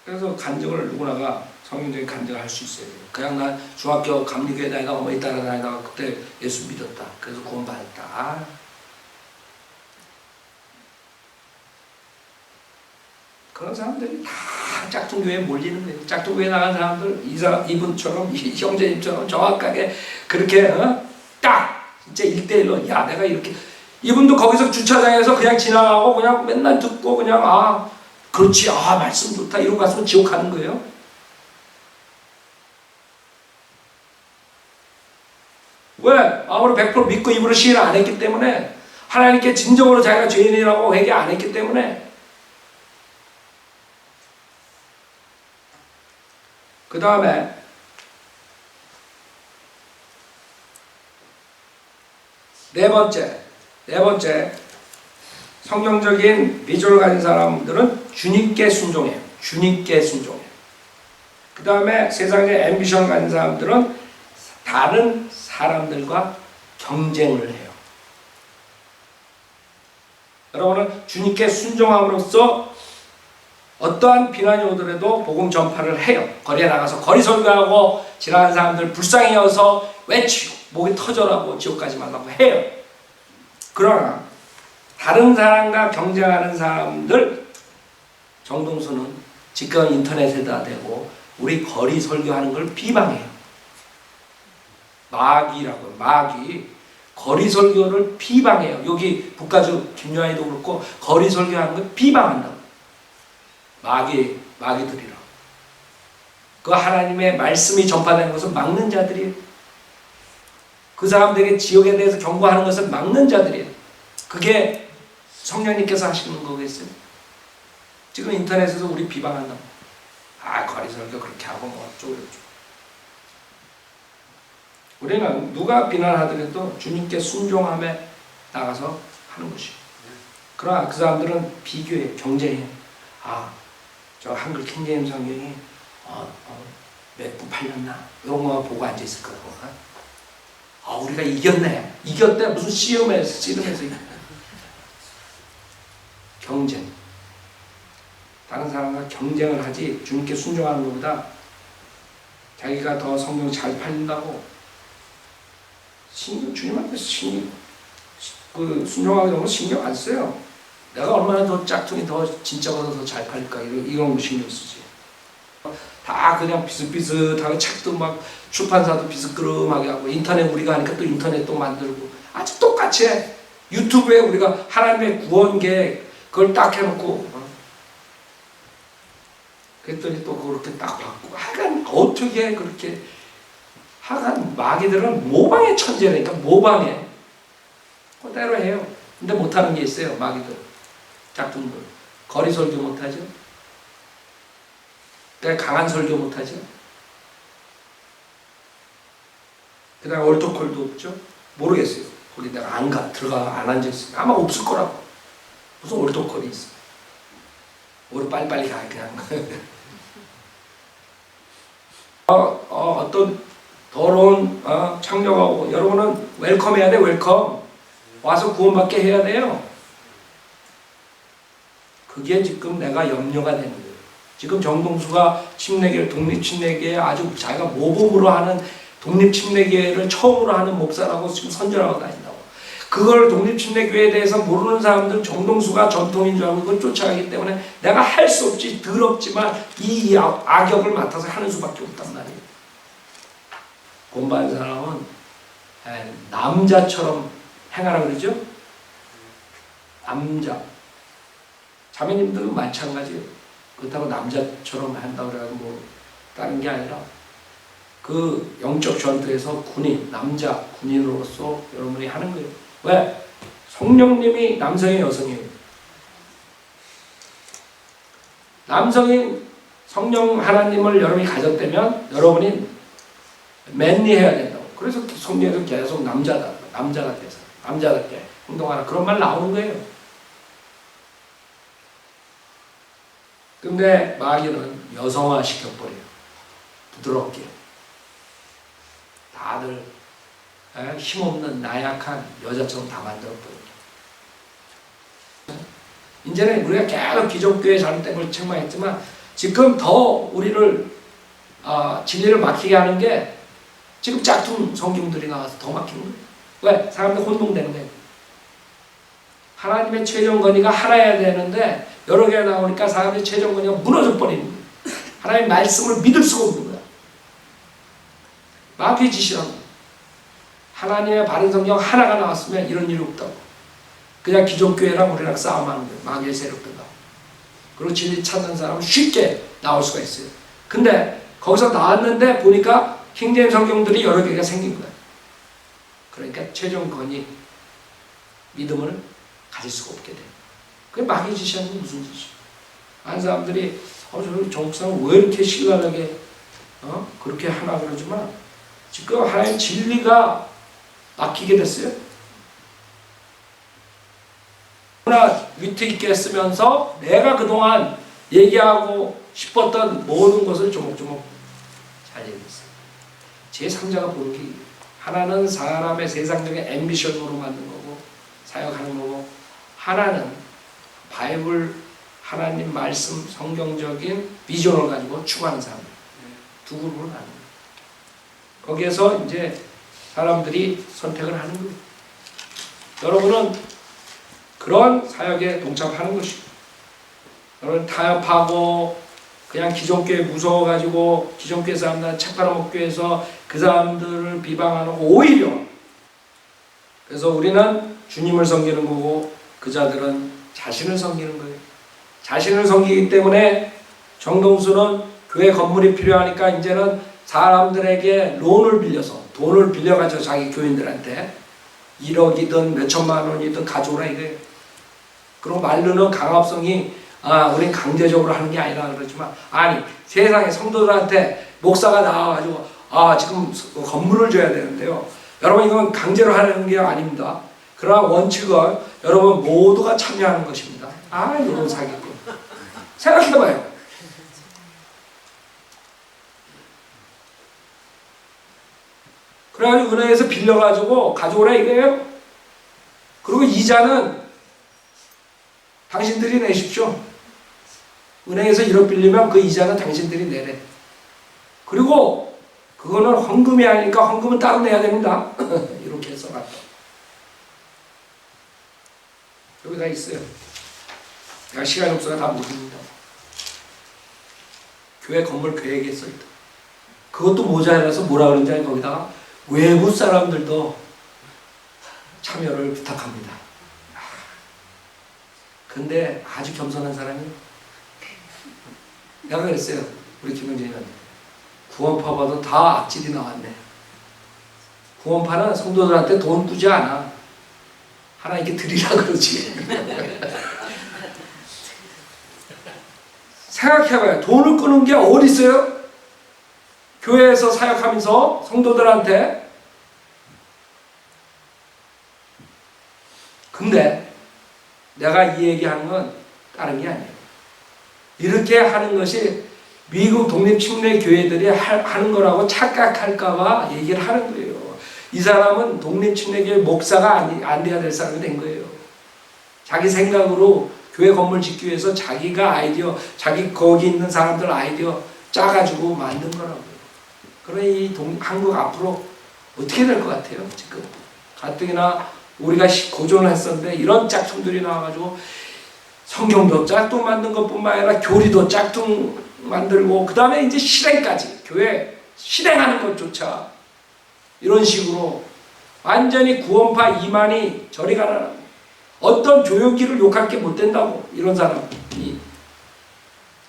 그래서 간증을 누구나가 성경적인 간증을 할 수 있어야 돼요. 그냥 난 중학교 감리교회 다니다가 어머니 따라 다니다가 그때 예수 믿었다. 그래서 구원받았다. 그런 사람들이 다 짝퉁교회에 몰리는 거예요. 짝퉁교회 나간 사람들 이분처럼 형제님처럼 정확하게 그렇게 딱 진짜 1대1로 야 내가 이렇게 이분도 거기서 주차장에서 그냥 지나가고 그냥 맨날 듣고 그냥 아 그렇지 아 말씀 좋다 이러고 갔으면 지옥 가는 거예요. 왜? 아무리 100% 믿고 입으로 시인을 안 했기 때문에 하나님께 진정으로 자기가 죄인이라고 회개 안 했기 때문에 그 다음에 네 번째 성경적인 비주얼을 가진 사람들은 주님께 순종해요. 주님께 순종해요. 그 다음에 세상의 앰비션을 가진 사람들은 다른 사람들과 경쟁을 해요. 여러분은 주님께 순종함으로써 어떠한 비난이 오더라도 복음 전파를 해요. 거리에 나가서 거리 설교하고 지나가는 사람들 불쌍히 여서 외치고 목이 터져라고 지옥까지 만나고 해요. 그러나 다른 사람과 경쟁하는 사람들 정동수는 지금 인터넷에다 대고 우리 거리 설교하는 걸 비방해요. 마귀라고요. 마귀. 거리 설교를 비방해요. 여기 북가주 김요한이도 그렇고 거리 설교하는 걸 비방한다고. 마귀들이라. 그 하나님의 말씀이 전파되는 것을 막는 자들이에요. 그 사람들에게 지옥에 대해서 경고하는 것을 막는 자들이에요. 그게 성령님께서 하시는 거겠어요? 지금 인터넷에서 우리 비방한다고. 아, 거리 설교 그렇게 하고 뭐 어쩌고. 우리는 누가 비난하더라도 주님께 순종함에 나가서 하는 것이에요. 그러나 그 사람들은 비교해, 경쟁해. 아, 저 한글 킹제임 성경이 몇 부 팔렸나? 이런 거 보고 앉아있을 거라고. 아, 우리가 이겼네. 이겼대. 무슨 씨름에서 경쟁. 다른 사람과 경쟁을 하지 주님께 순종하는 것보다 자기가 더 성경 잘 팔린다고 주님한테 순종하게 되면 신경 안 써요. 내가 얼마나 더 짝퉁이 더 진짜보다 더 잘 팔릴까 이런 거 신경 쓰지. 다 그냥 비슷비슷하게 책도 막 출판사도 비슷그름하게 하고 인터넷 우리가 하니까 또 인터넷 또 만들고 아주 똑같이 해. 유튜브에 우리가 하나님의 구원계 그걸 딱 해놓고 그랬더니 또 그렇게 딱 바꾸고 하여간 어떻게 그렇게 하여간 마귀들은 모방의 천재라니까 모방해. 그대로 해요. 근데 못하는 게 있어요. 마귀들 짝퉁들 거리 설교 못하죠. 강한 설교 못하죠. 그 다음에 얼토콜도 없죠. 모르겠어요. 거기 내가 들어가 안 앉아있어요. 아마 없을 거라고. 무슨 얼토콜이 있어. 우리 빨리빨리 가 그냥. 어떤 더러운 창녀하고 여러분은 웰컴 해야 돼. 웰컴 와서 구원받게 해야 돼요. 그게 지금 내가 염려가 되는 거예요. 지금 정동수가 침례교회 독립침례교회 아주 자기가 모범으로 하는 독립침례교회를 처음으로 하는 목사라고 지금 선전하고 다닌다고. 그걸 독립침례교회에 대해서 모르는 사람들은 정동수가 전통인 줄 알고 그걸 쫓아가기 때문에 내가 할 수 없지 더럽지만 이 악역을 맡아서 하는 수밖에 없단 말이에요. 공부한 사람은 남자처럼 행하라 그러죠? 남자. 자매님들은 마찬가지예요. 그렇다고 남자처럼 한다고 그래가지고 뭐 다른 게 아니라 그 영적 전투에서 군인, 남자 군인으로서 여러분이 하는 거예요. 왜? 성령님이 남성이에요, 여성이에요? 남성인 성령 하나님을 여러분이 가졌다면 여러분이 맨리해야 된다고. 그래서 성경에서 계속 남자답게 행동하라 그런 말 나오는 거예요. 근데 마귀는 여성화 시켜버려요. 부드럽게. 다들 힘없는 나약한 여자처럼 다 만들어버려요. 이제는 우리가 계속 기존교회 잘못된 걸 책망했지만 지금 더 우리를 진리를 막히게 하는 게 지금 짝퉁 성경들이 나와서 더 막히는 거예요. 왜? 사람들 혼동되는 거예요. 하나님의 최종 권위가 하나여야 되는데 여러 개 나오니까 사람의 최종 권위가 무너져 버리는 거예요. 하나님의 말씀을 믿을 수가 없는 거야. 마귀의 짓이라고. 하나님의 바른 성경 하나가 나왔으면 이런 일이 없다고. 그냥 기존교회랑 우리랑 싸움하는 거예요. 마귀의 세력들과. 그리고 진리 찾는 사람은 쉽게 나올 수가 있어요. 근데 거기서 나왔는데 보니까 킹제임 성경들이 여러 개가 생긴 거예요. 그러니까 최종 권위, 믿음을 가질 수가 없게 돼요. 그게 마귀의 짓이 아니면 무슨 짓이에요? 많은 사람들이 저 목사는 왜 이렇게 신랄하게 그렇게 하나 그러지만 지금 하나님 진리가 막히게 됐어요. 너무나 위트 있게 쓰면서 내가 그동안 얘기하고 싶었던 모든 것을 조목조목 잘 얘기했어요. 제3자가 보는 게 하나는 사람의 세상적인 앰비션으로 만든 거고 사역하는 거고 하나는 바이블 하나님 말씀 성경적인 비전을 가지고 추구하는 사람 두 그룹으로 나눈 거예요. 거기에서 이제 사람들이 선택을 하는 거예요. 여러분은 그런 사역에 동참하는 것이고 여러분 타협하고 그냥 기존교회 무서워가지고 기존교회 사람들 책 팔아먹기 위해서 그 사람들을 비방하는 거 오히려 그래서 우리는 주님을 섬기는 거고 그 자들은 자신을 섬기는 거예요. 자신을 섬기기 때문에 정동수는 교회 건물이 필요하니까 이제는 사람들에게 론을 빌려서 돈을 빌려가지고 자기 교인들한테 1억이든 몇천만 원이든 가져오라 이거예요. 그리고 말로는 강압성이 우린 강제적으로 하는 게 아니라 그러지만 아니 세상에 성도들한테 목사가 나와가지고 지금 건물을 줘야 되는데요. 여러분 이건 강제로 하는 게 아닙니다. 그러나 원칙은 여러분 모두가 참여하는 것입니다. 이런 사기꾼. 생각해봐요. 그래가지고 은행에서 빌려가지고 가져오라 이거예요. 그리고 이자는 당신들이 내십시오. 은행에서 1억 빌리면 그 이자는 당신들이 내래. 그리고 그거는 헌금이 아니니까 헌금은 따로 내야 됩니다. 이렇게 해서 놨다. 여기 다 있어요. 내가 시간이 없어서 다 모릅니다. 교회 건물 계획에 써있다. 그것도 모자라서 뭐라 그러는지 아니 거기다가 외부 사람들도 참여를 부탁합니다. 근데 아주 겸손한 사람이 내가 그랬어요. 우리 김영진이는 구원파 봐도 다 악질이 나왔네. 구원파는 성도들한테 돈 꾸지 않아. 하나 이렇게 드리라 그러지. 생각해봐요. 돈을 끄는 게 어디 있어요? 교회에서 사역하면서 성도들한테. 근데 내가 이 얘기하는 건 다른 게 아니에요. 이렇게 하는 것이 미국 독립침례 교회들이 하는 거라고 착각할까봐 얘기를 하는 거예요. 이 사람은 독립침례교회 목사가 안 돼야 될 사람이 된 거예요. 자기 생각으로 교회 건물 짓기 위해서 자기가 아이디어, 자기 거기 있는 사람들 아이디어 짜가지고 만든 거라고요. 그러니 한국 앞으로 어떻게 될 것 같아요? 지금 가뜩이나 우리가 고전을 했었는데 이런 짝퉁들이 나와가지고 성경도 짝퉁 만든 것뿐만 아니라 교리도 짝퉁 만들고 그 다음에 이제 실행까지 교회 실행하는 것조차 이런 식으로 완전히 구원파 이만희 저리 가라. 어떤 조용기를 욕할 게 못 된다고 이런 사람이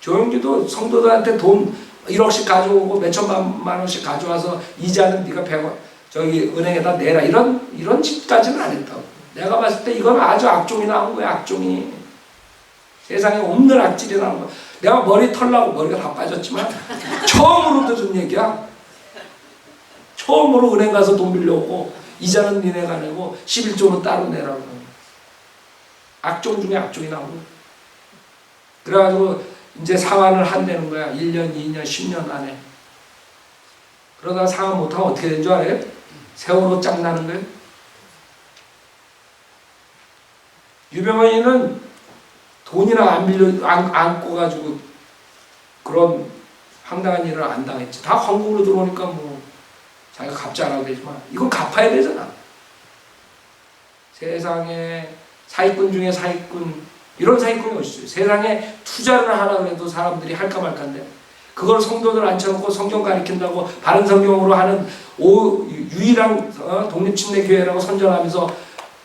조영기도 성도들한테 돈 1억씩 가져오고 몇 천만 원씩 가져와서 이자는 네가 100원 저기 은행에다 내라 이런 짓까지는 안 했다고. 내가 봤을 때 이건 아주 악종이 나온 거야. 악종이. 세상에 없는 악질이 나온 거야. 내가 머리 털라고 머리가 다 빠졌지만 처음으로 들은 얘기야. 처음으로 은행 가서 돈 빌려오고 이자는 니네가 내고 11조는 따로 내라고. 악종 중에 악종이 나온 거야. 그래가지고 이제 상환을 한다는 거야. 1년, 2년, 10년 안에. 그러다가 상환 못하면 어떻게 된 줄 알아요? 세월호 짱 나는 거예요. 유병헌이는 돈이나 안 꿔가지고 그런 황당한 일을 안 당했지. 다 한국으로 들어오니까 뭐 자기가 갚지 않아도 되지만 이건 갚아야 되잖아. 세상에 사기꾼 중에 사기꾼 이런 사기꾼이 어딨어요. 세상에 투자를 하라고 해도 사람들이 할까 말까인데 그걸 성도들 앉혀놓고 성경 가르친다고 바른 성경으로 하는 유일한 독립침례교회라고 선전하면서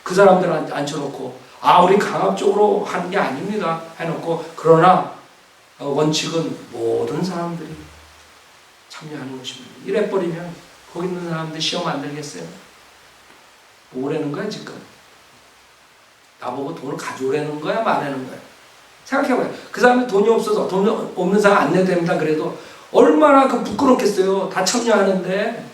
그 사람들 앉혀놓고 우리 강압적으로 하는 게 아닙니다 해놓고 그러나 원칙은 모든 사람들이 참여하는 것입니다. 이래버리면 거기 있는 사람들 시험 안 들겠어요? 뭐라는 거야 지금? 나보고 돈을 가져오라는 거야 말하는 거야? 생각해봐요. 그 사람이 돈이 없어서 돈 없는 사람 안 내도 됩니다 그래도 얼마나 부끄럽겠어요. 다 참여하는데.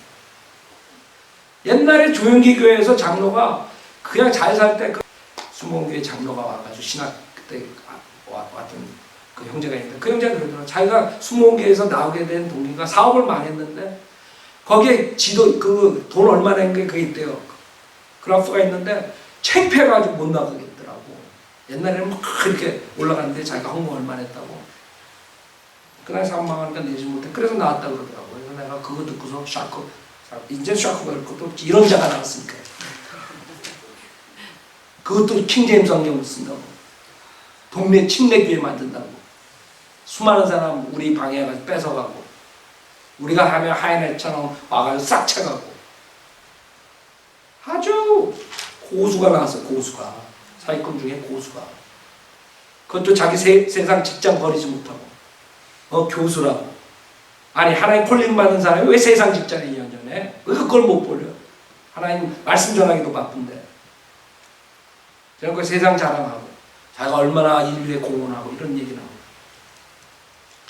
옛날에 조영기 교회에서 장로가 그냥 잘 살 때 수목교회 장로가 와가지고 신학 그때 왔던 그 형제가 있는데 그 형제가 그러더라고요. 자기가 수목교회에서 나오게 된 동기가 사업을 망했는데 거기에 지도 그 돈 얼마 낸 게 그게 있대요. 그래프가 있는데 창피해가지고 못 나가겠더라고. 옛날에는 막 이렇게 올라갔는데 자기가 헌금 얼마 냈다고. 그날 사업 망하니까 내지 못해. 그래서 나왔다 그러더라고요. 그래서 내가 그거 듣고서 샤크. 이제 샤크가 있고 또 이런 자가 나왔으니까. 그것도 킹제임스 성경을 쓴다고. 동네 침례교회 만든다고. 수많은 사람 우리 방에 가서 뺏어가고 우리가 하면 하이넷처럼 와가지고 싹 채가고 아주 고수가 나왔어. 고수가. 사기꾼 중에 고수가. 그것도 자기 세상 직장 버리지 못하고 교수라고. 아니 하나님 콜링 받은 사람이 왜 세상 직장에 연연해? 왜 그걸 못 벌려? 하나님 말씀 전하기도 바쁜데. 그러니까 세상 자랑하고 자기가 얼마나 인류에 공헌하고 이런 얘기 나오고.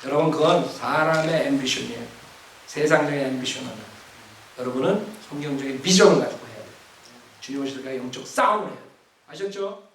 여러분 그건 사람의 앰비션이에요. 세상적인 앰비션은 여러분은 성경적인 비전을 가지고 해야 돼요. 주님 오실 때 영적 싸움을 해야 돼요. 아셨죠?